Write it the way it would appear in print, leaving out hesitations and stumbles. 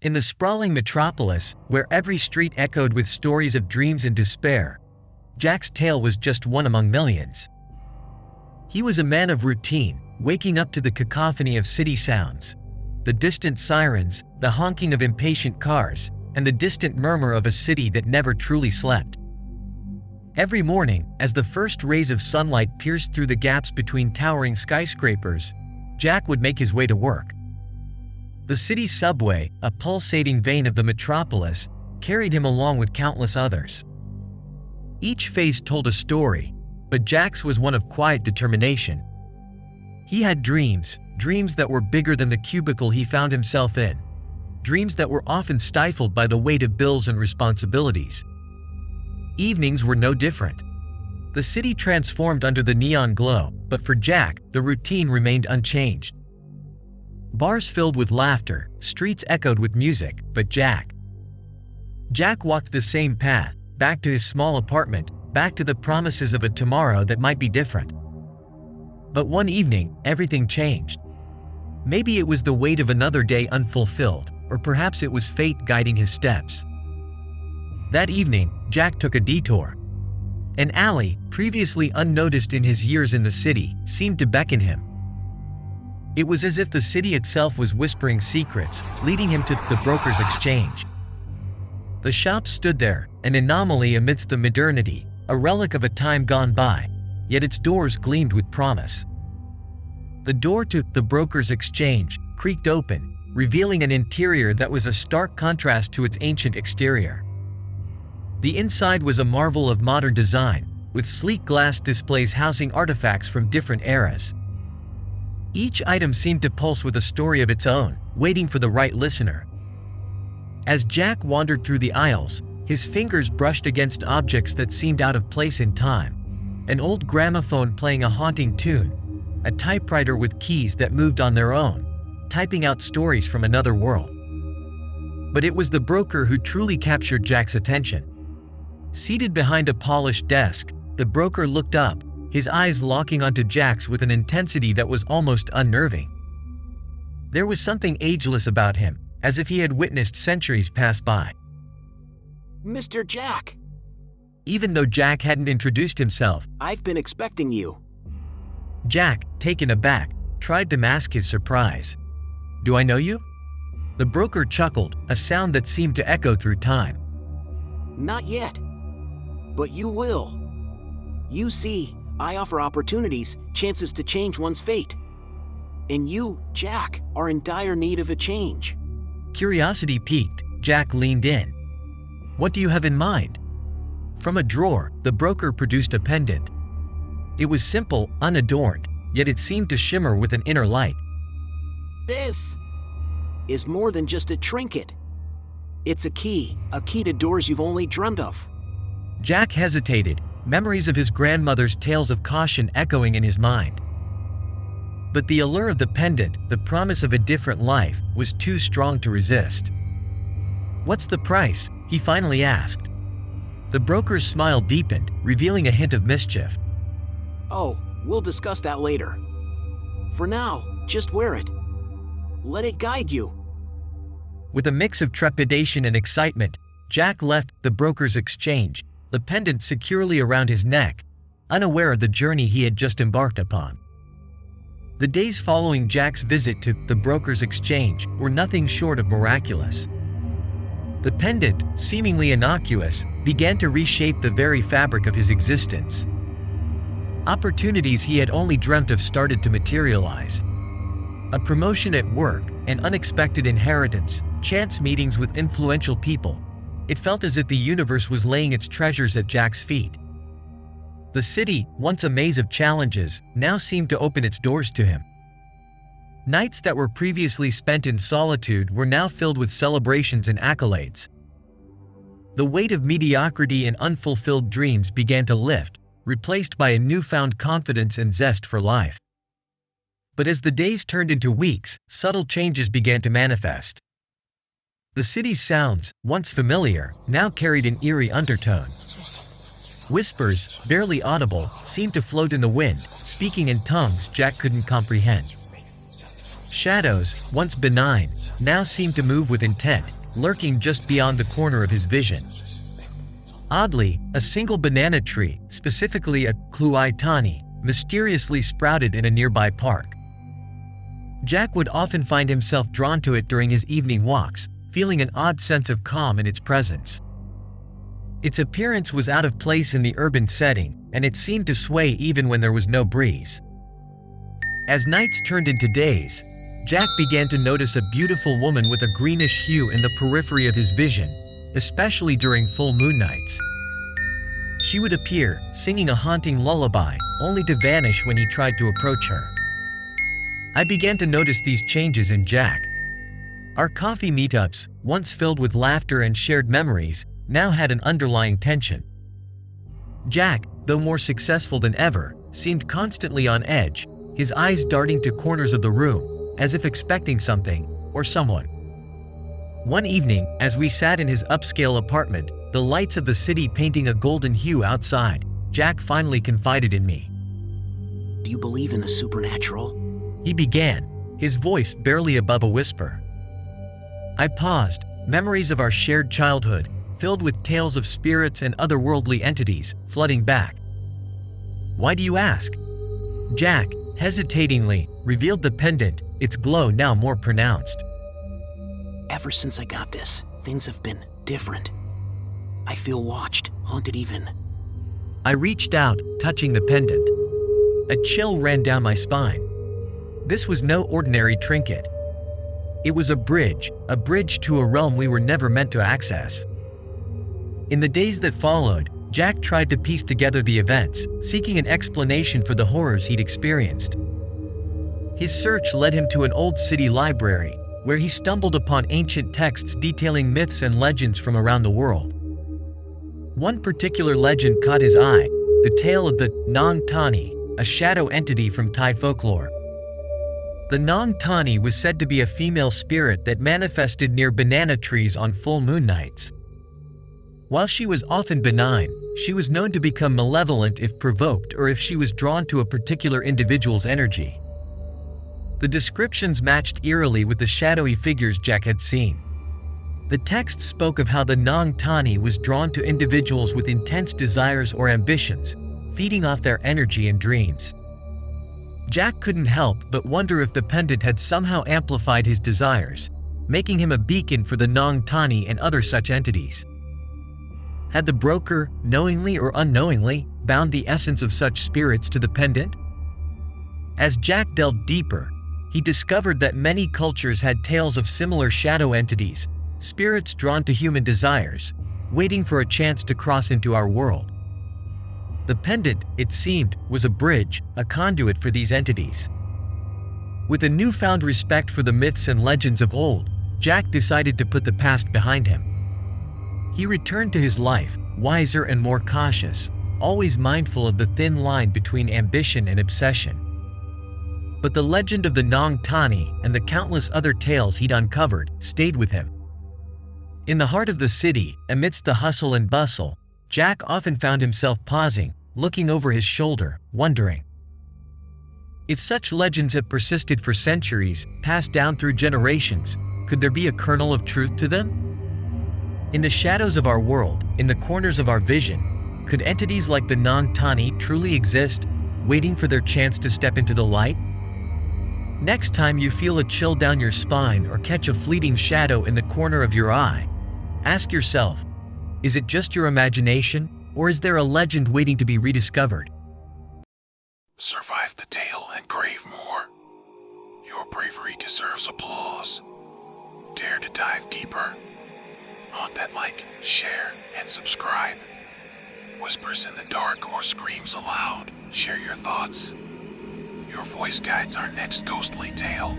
In the sprawling metropolis, where every street echoed with stories of dreams and despair, Jack's tale was just one among millions. He was a man of routine, waking up to the cacophony of city sounds, the distant sirens, the honking of impatient cars, and the distant murmur of a city that never truly slept. Every morning, as the first rays of sunlight pierced through the gaps between towering skyscrapers, Jack would make his way to work. The city's subway, a pulsating vein of the metropolis, carried him along with countless others. Each face told a story, but Jack's was one of quiet determination. He had dreams that were bigger than the cubicle he found himself in, dreams that were often stifled by the weight of bills and responsibilities. Evenings were no different. The city transformed under the neon glow, but for Jack, the routine remained unchanged. Bars filled with laughter, streets echoed with music, but Jack walked the same path, back to his small apartment, back to the promises of a tomorrow that might be different. But one evening, everything changed. Maybe it was the weight of another day unfulfilled, or perhaps it was fate guiding his steps. That evening, Jack took a detour. An alley, previously unnoticed in his years in the city, seemed to beckon him. It was as if the city itself was whispering secrets, leading him to the broker's exchange. The shop stood there, an anomaly amidst the modernity, a relic of a time gone by, yet its doors gleamed with promise. The door to the broker's exchange creaked open, revealing an interior that was a stark contrast to its ancient exterior. The inside was a marvel of modern design, with sleek glass displays housing artifacts from different eras. Each item seemed to pulse with a story of its own, waiting for the right listener. As Jack wandered through the aisles, his fingers brushed against objects that seemed out of place in time. An old gramophone playing a haunting tune, a typewriter with keys that moved on their own, typing out stories from another world. But it was the broker who truly captured Jack's attention. Seated behind a polished desk, the broker looked up, his eyes locking onto Jack's with an intensity that was almost unnerving. There was something ageless about him, as if he had witnessed centuries pass by. Mr. Jack! Even though Jack hadn't introduced himself, I've been expecting you. Jack, taken aback, tried to mask his surprise. Do I know you? The broker chuckled, a sound that seemed to echo through time. Not yet. But you will. You see, I offer opportunities, chances to change one's fate. And you, Jack, are in dire need of a change. Curiosity piqued, Jack leaned in. What do you have in mind? From a drawer, the broker produced a pendant. It was simple, unadorned, yet it seemed to shimmer with an inner light. This is more than just a trinket. It's a key to doors you've only dreamt of. Jack hesitated, memories of his grandmother's tales of caution echoing in his mind. But the allure of the pendant, the promise of a different life, was too strong to resist. What's the price? He finally asked. The broker's smile deepened, revealing a hint of mischief. Oh, we'll discuss that later. For now, just wear it. Let it guide you. With a mix of trepidation and excitement, Jack left the broker's exchange, the pendant securely around his neck, unaware of the journey he had just embarked upon. The days following Jack's visit to the broker's exchange were nothing short of miraculous. The pendant, seemingly innocuous, began to reshape the very fabric of his existence. Opportunities he had only dreamt of started to materialize. A promotion at work, an unexpected inheritance, chance meetings with influential people. It felt as if the universe was laying its treasures at Jack's feet. The city, once a maze of challenges, now seemed to open its doors to him. Nights that were previously spent in solitude were now filled with celebrations and accolades. The weight of mediocrity and unfulfilled dreams began to lift, replaced by a newfound confidence and zest for life. But as the days turned into weeks, subtle changes began to manifest. The city's sounds, once familiar, now carried an eerie undertone. Whispers, barely audible, seemed to float in the wind, speaking in tongues Jack couldn't comprehend. Shadows, once benign, now seemed to move with intent, lurking just beyond the corner of his vision. Oddly, a single banana tree, specifically a cluitani, mysteriously sprouted in a nearby park. Jack would often find himself drawn to it during his evening walks, feeling an odd sense of calm in its presence. Its appearance was out of place in the urban setting, and it seemed to sway even when there was no breeze. As nights turned into days, Jack began to notice a beautiful woman with a greenish hue in the periphery of his vision, especially during full moon nights. She would appear, singing a haunting lullaby, only to vanish when he tried to approach her. I began to notice these changes in Jack. Our coffee meetups, once filled with laughter and shared memories, now had an underlying tension. Jack, though more successful than ever, seemed constantly on edge, his eyes darting to corners of the room, as if expecting something, or someone. One evening, as we sat in his upscale apartment, the lights of the city painting a golden hue outside, Jack finally confided in me. Do you believe in the supernatural? He began, his voice barely above a whisper. I paused, memories of our shared childhood, filled with tales of spirits and otherworldly entities, flooding back. Why do you ask? Jack, hesitatingly, revealed the pendant, its glow now more pronounced. Ever since I got this, things have been different. I feel watched, haunted even. I reached out, touching the pendant. A chill ran down my spine. This was no ordinary trinket. It was a bridge to a realm we were never meant to access. In the days that followed, Jack tried to piece together the events, seeking an explanation for the horrors he'd experienced. His search led him to an old city library, where he stumbled upon ancient texts detailing myths and legends from around the world. One particular legend caught his eye, the tale of the Nong Tani, a shadow entity from Thai folklore. The Nong Tani was said to be a female spirit that manifested near banana trees on full moon nights. While she was often benign, she was known to become malevolent if provoked or if she was drawn to a particular individual's energy. The descriptions matched eerily with the shadowy figures Jack had seen. The text spoke of how the Nong Tani was drawn to individuals with intense desires or ambitions, feeding off their energy and dreams. Jack couldn't help but wonder if the pendant had somehow amplified his desires, making him a beacon for the Nong Tani and other such entities. Had the broker, knowingly or unknowingly, bound the essence of such spirits to the pendant? As Jack delved deeper, he discovered that many cultures had tales of similar shadow entities, spirits drawn to human desires, waiting for a chance to cross into our world. The pendant, it seemed, was a bridge, a conduit for these entities. With a newfound respect for the myths and legends of old, Jack decided to put the past behind him. He returned to his life, wiser and more cautious, always mindful of the thin line between ambition and obsession. But the legend of the Nong Tani and the countless other tales he'd uncovered stayed with him. In the heart of the city, amidst the hustle and bustle, Jack often found himself pausing, looking over his shoulder, wondering. If such legends have persisted for centuries, passed down through generations, could there be a kernel of truth to them? In the shadows of our world, in the corners of our vision, could entities like the Nong Tani truly exist, waiting for their chance to step into the light? Next time you feel a chill down your spine or catch a fleeting shadow in the corner of your eye, ask yourself, is it just your imagination, or is there a legend waiting to be rediscovered? Survive the tale and crave more. Your bravery deserves applause. Dare to dive deeper. Haunt that like, share, and subscribe. Whispers in the dark or screams aloud. Share your thoughts. Your voice guides our next ghostly tale.